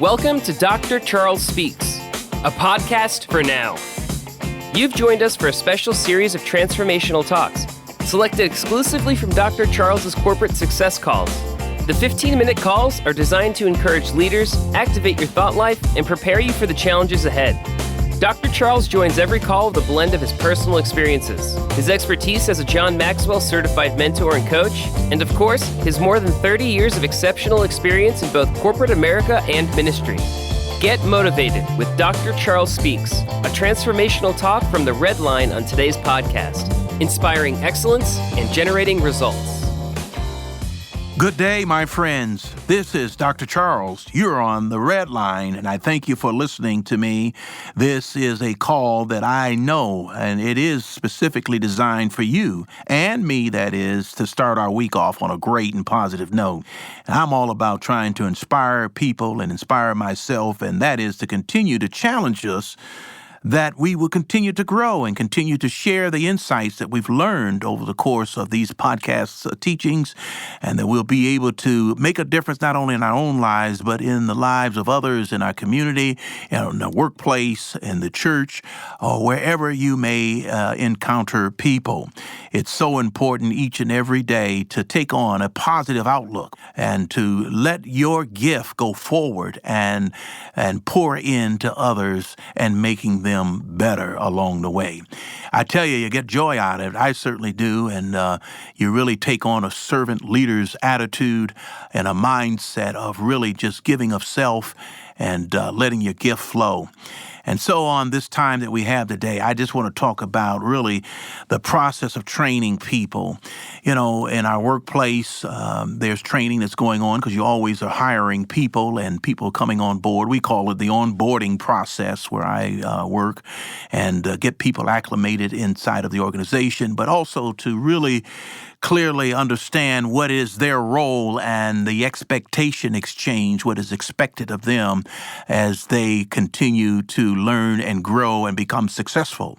Welcome to Dr. Charles Speaks, a podcast for now. You've joined us for a special series of transformational talks, selected exclusively from Dr. Charles's corporate success calls. The 15-minute calls are designed to encourage leaders, activate your thought life, and prepare you for the challenges ahead. Dr. Charles joins every call with a blend of his personal experiences, his expertise as a John Maxwell certified mentor and coach, and of course, his more than 30 years of exceptional experience in both corporate America and ministry. Get motivated with Dr. Charles Speaks, a transformational talk from the Red Line on today's podcast, inspiring excellence and generating results. Good day, my friends. This is Dr. Charles. You're on the Red Line, and I thank you for listening to me. This is a call that I know, and it is specifically designed for you and me, that is, to start our week off on a great and positive note. And I'm all about trying to inspire people and inspire myself, and that is to continue to challenge us that we will continue to grow and continue to share the insights that we've learned over the course of these podcasts teachings, and that we'll be able to make a difference not only in our own lives, but in the lives of others in our community, in the workplace, in the church, or wherever you may encounter people. It's so important each and every day to take on a positive outlook and to let your gift go forward and pour into others and making them better along the way. I tell you, you get joy out of it. I certainly do. And you really take on a servant leader's attitude and a mindset of really just giving of self and letting your gift flow. And so on this time that we have today, I just want to talk about really the process of training people. You know, in our workplace, there's training that's going on because you always are hiring people and people coming on board. We call it the onboarding process where I work and get people acclimated inside of the organization, but also to really clearly understand what is their role and the expectation exchange, what is expected of them as they continue to learn and grow and become successful.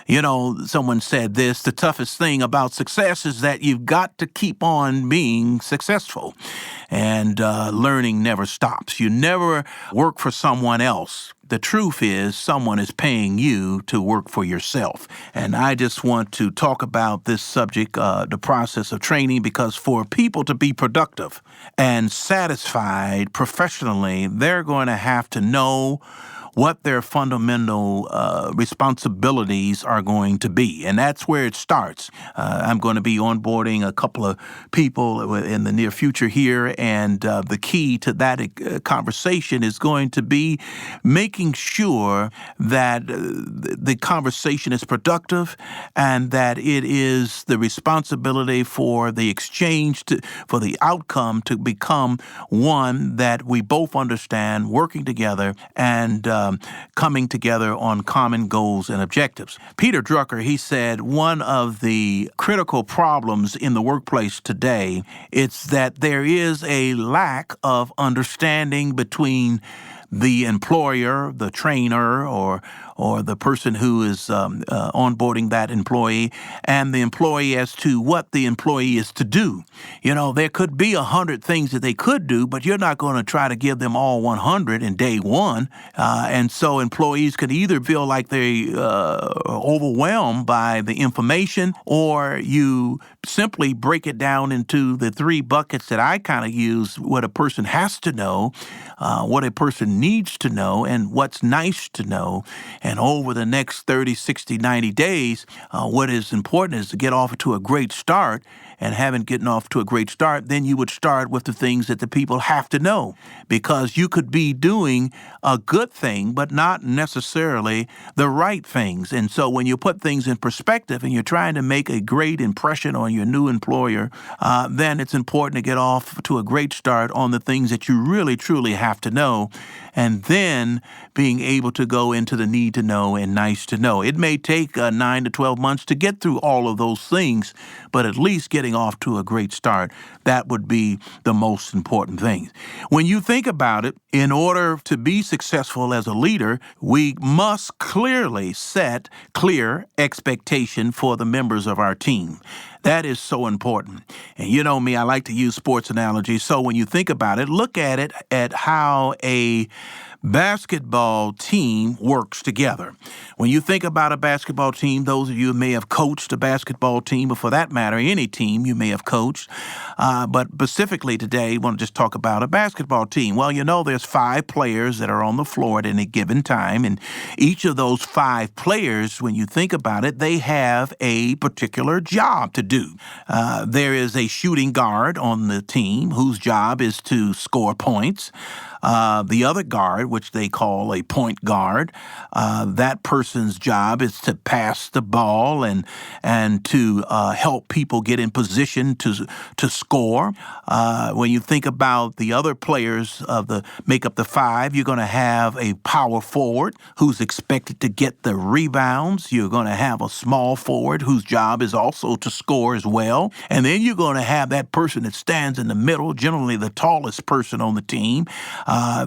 You know, someone said this, the toughest thing about success is that you've got to keep on being successful. And learning never stops. You never work for someone else. The truth is someone is paying you to work for yourself. And I just want to talk about this subject, the process of training, because for people to be productive and satisfied professionally, they're going to have to know what their fundamental responsibilities are going to be. And that's where it starts. I'm going to be onboarding a couple of people in the near future here, and the key to that conversation is going to be making sure that the conversation is productive and that it is the responsibility for the exchange, for the outcome to become one that we both understand, working together and coming together on common goals and objectives. Peter Drucker, he said, one of the critical problems in the workplace today is that there is a lack of understanding between the employer, the trainer, or the person who is onboarding that employee, and the employee as to what the employee is to do. You know, there could be 100 things that they could do, but you're not going to try to give them all 100 in day one. And so employees can either feel like they're overwhelmed by the information, or you simply break it down into the three buckets that I kind of use: what a person has to know, what a person needs to know, and what's nice to know. And over the next 30, 60, 90 days, what is important is to get off to a great start. And having gotten off to a great start, then you would start with the things that the people have to know, because you could be doing a good thing, but not necessarily the right things. And so when you put things in perspective and you're trying to make a great impression on your new employer, then it's important to get off to a great start on the things that you really, truly have to know, and then being able to go into the need to know and nice to know. It may take 9 to 12 months to get through all of those things, but at least getting off to a great start, that would be the most important thing. When you think about it, in order to be successful as a leader, we must clearly set clear expectation for the members of our team. That is so important. And you know me, I like to use sports analogies. So when you think about it, look at it at how a basketball team works together. When you think about a basketball team, those of you who may have coached a basketball team, or for that matter, any team you may have coached, but specifically today, I want to just talk about a basketball team. Well, you know, there's 5 players that are on the floor at any given time, and each of those 5 players, when you think about it, they have a particular job to do. There is a shooting guard on the team whose job is to score points. The other guard, which they call a point guard, that person's job is to pass the ball and to help people get in position to score. When you think about the other players make up the 5, you're going to have a power forward who's expected to get the rebounds. You're going to have a small forward whose job is also to score as well. And then you're going to have that person that stands in the middle, generally the tallest person on the team.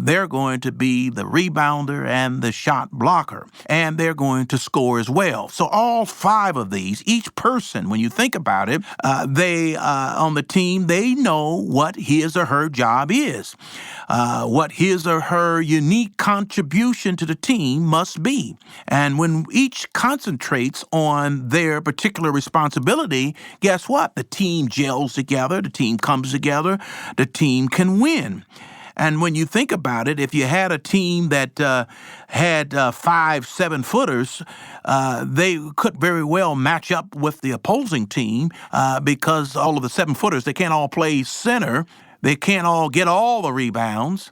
They're going to be the rebounder and the shot blocker, and they're going to score as well. So all 5 of these, each person, when you think about it, they on the team, they know what his or her job is, what his or her unique contribution to the team must be. And when each concentrates on their particular responsibility, guess what? The team gels together, the team comes together, the team can win. And when you think about it, if you had a team that had 5 7-footers, they could very well match up with the opposing team because all of the 7-footers, they can't all play center. They can't all get all the rebounds.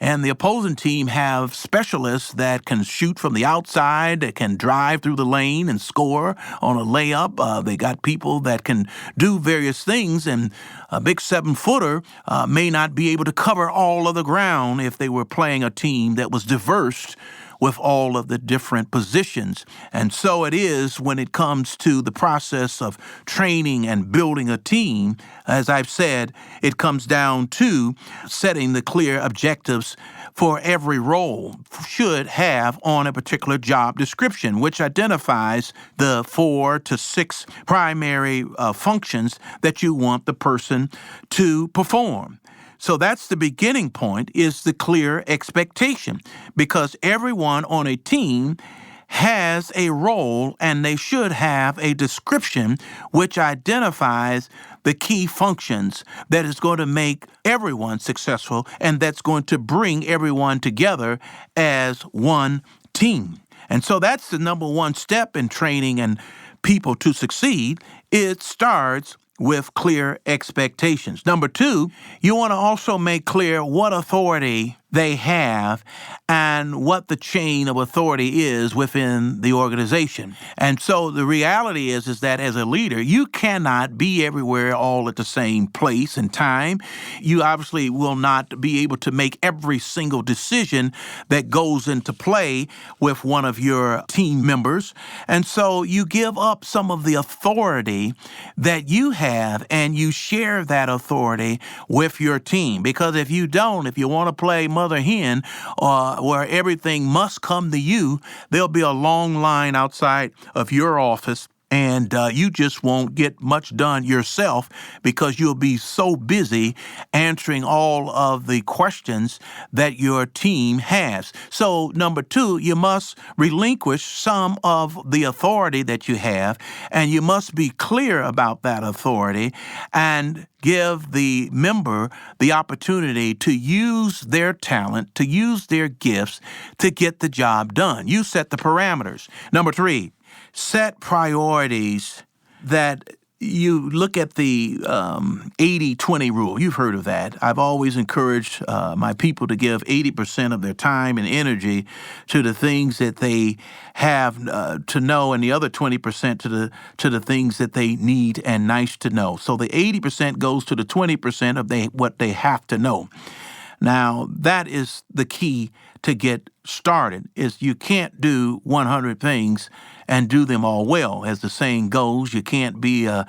And the opposing team have specialists that can shoot from the outside, that can drive through the lane and score on a layup. They got people that can do various things, and a big 7-footer may not be able to cover all of the ground if they were playing a team that was diverse with all of the different positions. And so it is when it comes to the process of training and building a team. As I've said, it comes down to setting the clear objectives for every role should have on a particular job description, which identifies the 4 to 6 primary functions that you want the person to perform. So that's the beginning point, is the clear expectation, because everyone on a team has a role and they should have a description which identifies the key functions that is going to make everyone successful and that's going to bring everyone together as one team. And so that's the number one step in training and people to succeed. It starts with clear expectations. Number 2, you want to also make clear what authority they have and what the chain of authority is within the organization. And so the reality is that as a leader, you cannot be everywhere all at the same place and time. You obviously will not be able to make every single decision that goes into play with one of your team members. And so you give up some of the authority that you have and you share that authority with your team. Because if you don't, if you want to play mother hen, where everything must come to you, there'll be a long line outside of your office, and you just won't get much done yourself because you'll be so busy answering all of the questions that your team has. So, number 2, you must relinquish some of the authority that you have, and you must be clear about that authority and give the member the opportunity to use their talent, to use their gifts to get the job done. You set the parameters. Number 3, set priorities that you look at the 80-20 rule. You've heard of that. I've always encouraged my people to give 80% of their time and energy to the things that they have to know, and the other 20% to the things that they need and nice to know. So the 80% goes to the 20% of what they have to know. Now, that is the key to get started, is you can't do 100 things and do them all well. As the saying goes, you can't be a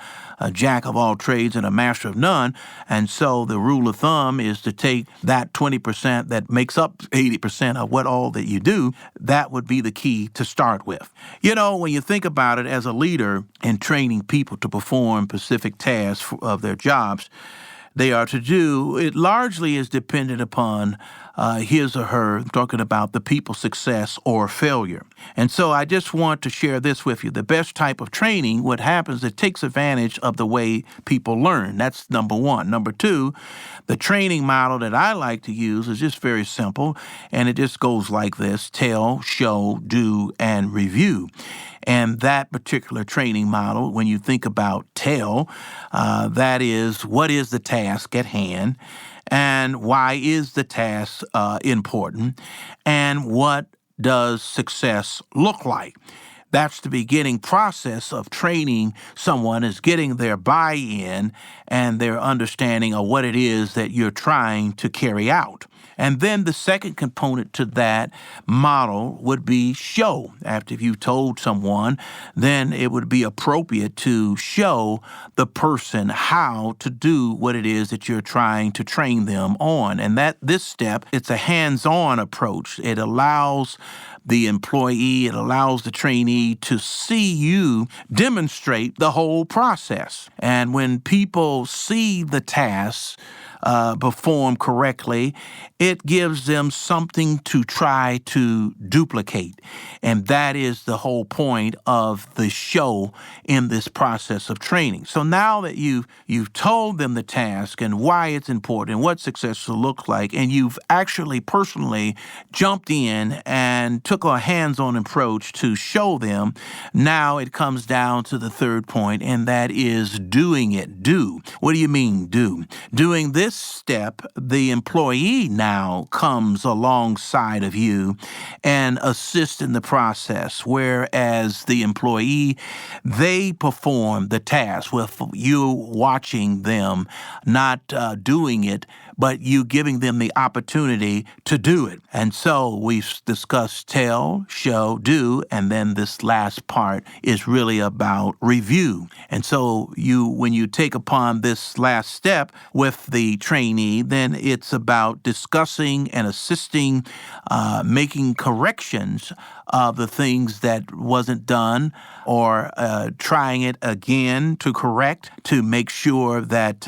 jack of all trades and a master of none. And so the rule of thumb is to take that 20% that makes up 80% of what all that you do. That would be the key to start with. You know, when you think about it, as a leader in training people to perform specific tasks of their jobs, they are to do, it largely is dependent upon his or her, talking about the people's success or failure. And so I just want to share this with you. The best type of training, what happens, it takes advantage of the way people learn. That's number one. Number two, the training model that I like to use is just very simple, and it just goes like this: tell, show, do, and review. And that particular training model, when you think about tell, that is, what is the task at hand, and why is the task important, and what does success look like? That's the beginning process of training someone, is getting their buy-in and their understanding of what it is that you're trying to carry out. And then the second component to that model would be show. After you've told someone, then it would be appropriate to show the person how to do what it is that you're trying to train them on. And that this step, it's a hands-on approach. It allows the employee, it allows the trainee to see you demonstrate the whole process. And when people see the tasks performed correctly, it gives them something to try to duplicate. And that is the whole point of the show in this process of training. So now that you've told them the task and why it's important and what success will look like, and you've actually personally jumped in and took a hands-on approach to show them, now it comes down to the third point, and that is doing it. Do. What do you mean do? Doing this step, the employee now comes alongside of you and assists in the process, whereas the employee, they perform the task with you watching them, not doing it, but you giving them the opportunity to do it. And so we've discussed tell, show, do, and then this last part is really about review. And so when you take upon this last step with the trainee, then it's about discussing and assisting, making corrections of the things that wasn't done, or trying it again to correct, to make sure that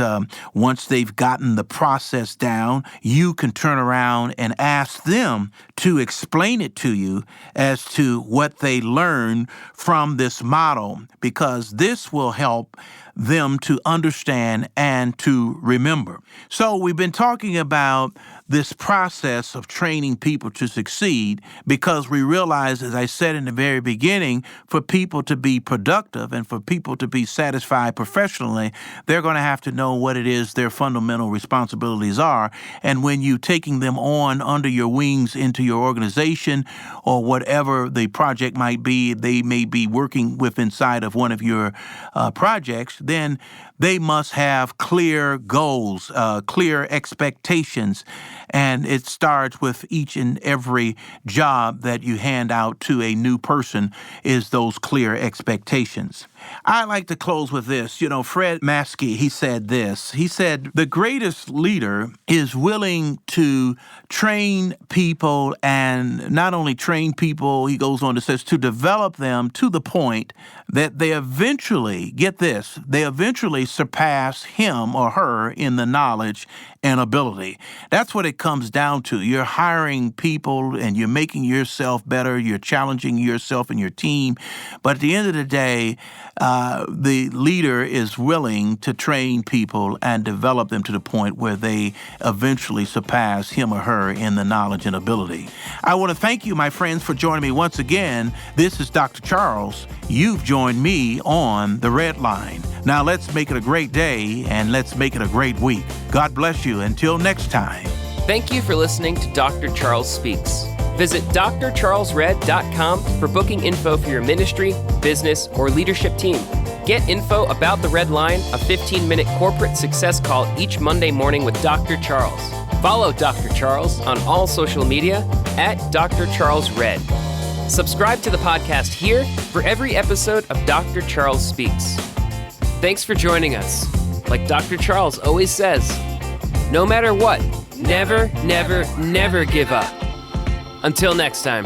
once they've gotten the process down, you can turn around and ask them to explain it to you as to what they learned from this model, because this will help them to understand and to remember. So we've been talking about this process of training people to succeed, because we realize, as I said in the very beginning, for people to be productive and for people to be satisfied professionally, they're going to have to know what it is their fundamental responsibilities are. And when you're taking them on under your wings into your organization, or whatever the project might be, they may be working with inside of one of your projects, then they must have clear goals, clear expectations, and it starts with each and every job that you hand out to a new person is those clear expectations. I like to close with this. You know, Fred Maskey, he said this. He said, the greatest leader is willing to train people, and not only train people, he goes on to say, to develop them to the point that they eventually, get this, they eventually surpass him or her in the knowledge and ability. That's what it comes down to. You're hiring people and you're making yourself better. You're challenging yourself and your team. But at the end of the day, the leader is willing to train people and develop them to the point where they eventually surpass him or her in the knowledge and ability. I want to thank you, my friends, for joining me once again. This is Dr. Charles. You've joined me on The Red Line. Now let's make it a great day, and let's make it a great week. God bless you. Until next time. Thank you for listening to Dr. Charles Speaks. Visit drcharlesred.com for booking info for your ministry, business, or leadership team. Get info about The Red Line, a 15-minute corporate success call each Monday morning with Dr. Charles. Follow Dr. Charles on all social media at Dr. Charles Red. Subscribe to the podcast here for every episode of Dr. Charles Speaks. Thanks for joining us. Like Dr. Charles always says, no matter what, never, never, never give up. Until next time.